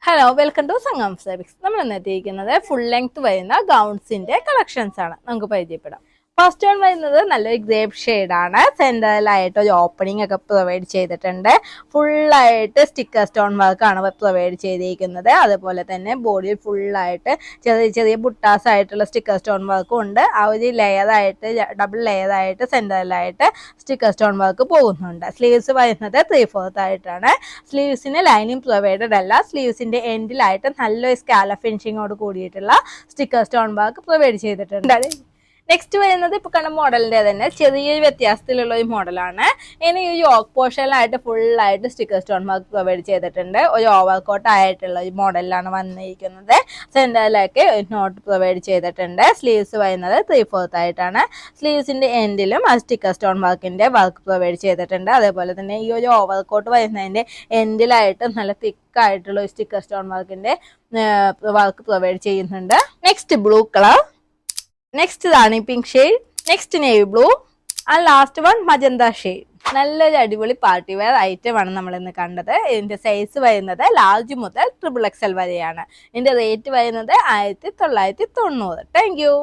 Hello welcome to Sangam Fabrics. നമ്മൾ ഇന്ന് എത്തിയിരിക്കുന്നത് ഫുൾ ലെങ്ത് വരുന്ന ഗൗൺസിന്റെ കളക്ഷൻസ് ആണ്. നമുക്ക് പരിചയപ്പെടാം. ഫസ്റ്റ് വൺ വരുന്നത് നല്ലൊരു ഗ്രേപ്പ് ഷെയ്ഡാണ്. സെന്ററിലായിട്ട് ഒരു ഓപ്പണിംഗ് ഒക്കെ പ്രൊവൈഡ് ചെയ്തിട്ടുണ്ട്. ഫുള്ളായിട്ട് സ്റ്റിക്കർ സ്റ്റോൺ വർക്കാണ് പ്രൊവൈഡ് ചെയ്തിരിക്കുന്നത്. അതുപോലെ തന്നെ ബോഡിയിൽ ഫുള്ളായിട്ട് ചെറിയ ചെറിയ ബുട്ടാസ് ആയിട്ടുള്ള സ്റ്റിക്കർ സ്റ്റോൺ വർക്കും ഉണ്ട്. ആ ഒരു ലെയറായിട്ട് ഡബിൾ ലെയറായിട്ട് സെന്ററിലായിട്ട് സ്റ്റിക്കർ സ്റ്റോൺ വർക്ക് പോകുന്നുണ്ട്. സ്ലീവ്സ് വരുന്നത് 3/4 ആയിട്ടാണ്. സ്ലീവ്സിന് ലൈനിങ് പ്രൊവൈഡഡ് അല്ല. സ്ലീവ്സിന്റെ എൻഡിലായിട്ട് നല്ലൊരു സ്കാലപ്പ് ഫിനിഷിങ്ങോട് കൂടിയിട്ടുള്ള സ്റ്റിക്കർ സ്റ്റോൺ വർക്ക് പ്രൊവൈഡ് ചെയ്തിട്ടുണ്ട്. നെക്സ്റ്റ് വരുന്നത് ഇപ്പൊ കണ്ട മോഡലിന്റെ തന്നെ ചെറിയൊരു വ്യത്യാസത്തിലുള്ള ഒരു മോഡലാണ്. ഇനി ഈ യോക്ക് പോർഷനിലായിട്ട് ഫുള്ളായിട്ട് സ്റ്റിക്കർ സ്റ്റോൺ വർക്ക് പ്രൊവൈഡ് ചെയ്തിട്ടുണ്ട്. ഒരു ഓവർകോട്ട് ആയിട്ടുള്ള ഒരു മോഡലിലാണ് വന്നിരിക്കുന്നത്. സെന്ററിലേക്ക് നോട്ട് പ്രൊവൈഡ് ചെയ്തിട്ടുണ്ട്. സ്ലീവ്സ് വരുന്നത് 3/4 ആയിട്ടാണ്. സ്ലീവ്സിന്റെ എൻഡിലും ആ സ്റ്റിക്കർ സ്റ്റോൺ വർക്കിന്റെ വർക്ക് പ്രൊവൈഡ് ചെയ്തിട്ടുണ്ട്. അതേപോലെ തന്നെ ഈ ഒരു ഓവർകോട്ട് വരുന്നതിന്റെ എൻഡിലായിട്ട് നല്ല തിക്കായിട്ടുള്ള ഒരു സ്റ്റിക്കർ സ്റ്റോൺ വർക്കിന്റെ വർക്ക് പ്രൊവൈഡ് ചെയ്യുന്നുണ്ട്. നെക്സ്റ്റ് ബ്ലൂ കളർ, നെക്സ്റ്റ് ഇതാണ് pink shade, next navy blue, and last one magenta shade. നല്ലൊരു അടിപൊളി പാർട്ടി വെയർ ഐറ്റം ആണ് നമ്മൾ ഇന്ന് കണ്ടത്. ഇതിന്റെ സൈസ് വരുന്നത് ലാർജ് മുതൽ XXL വരെയാണ്. ഇതിന്റെ റേറ്റ് വരുന്നത് 1990. Thank you.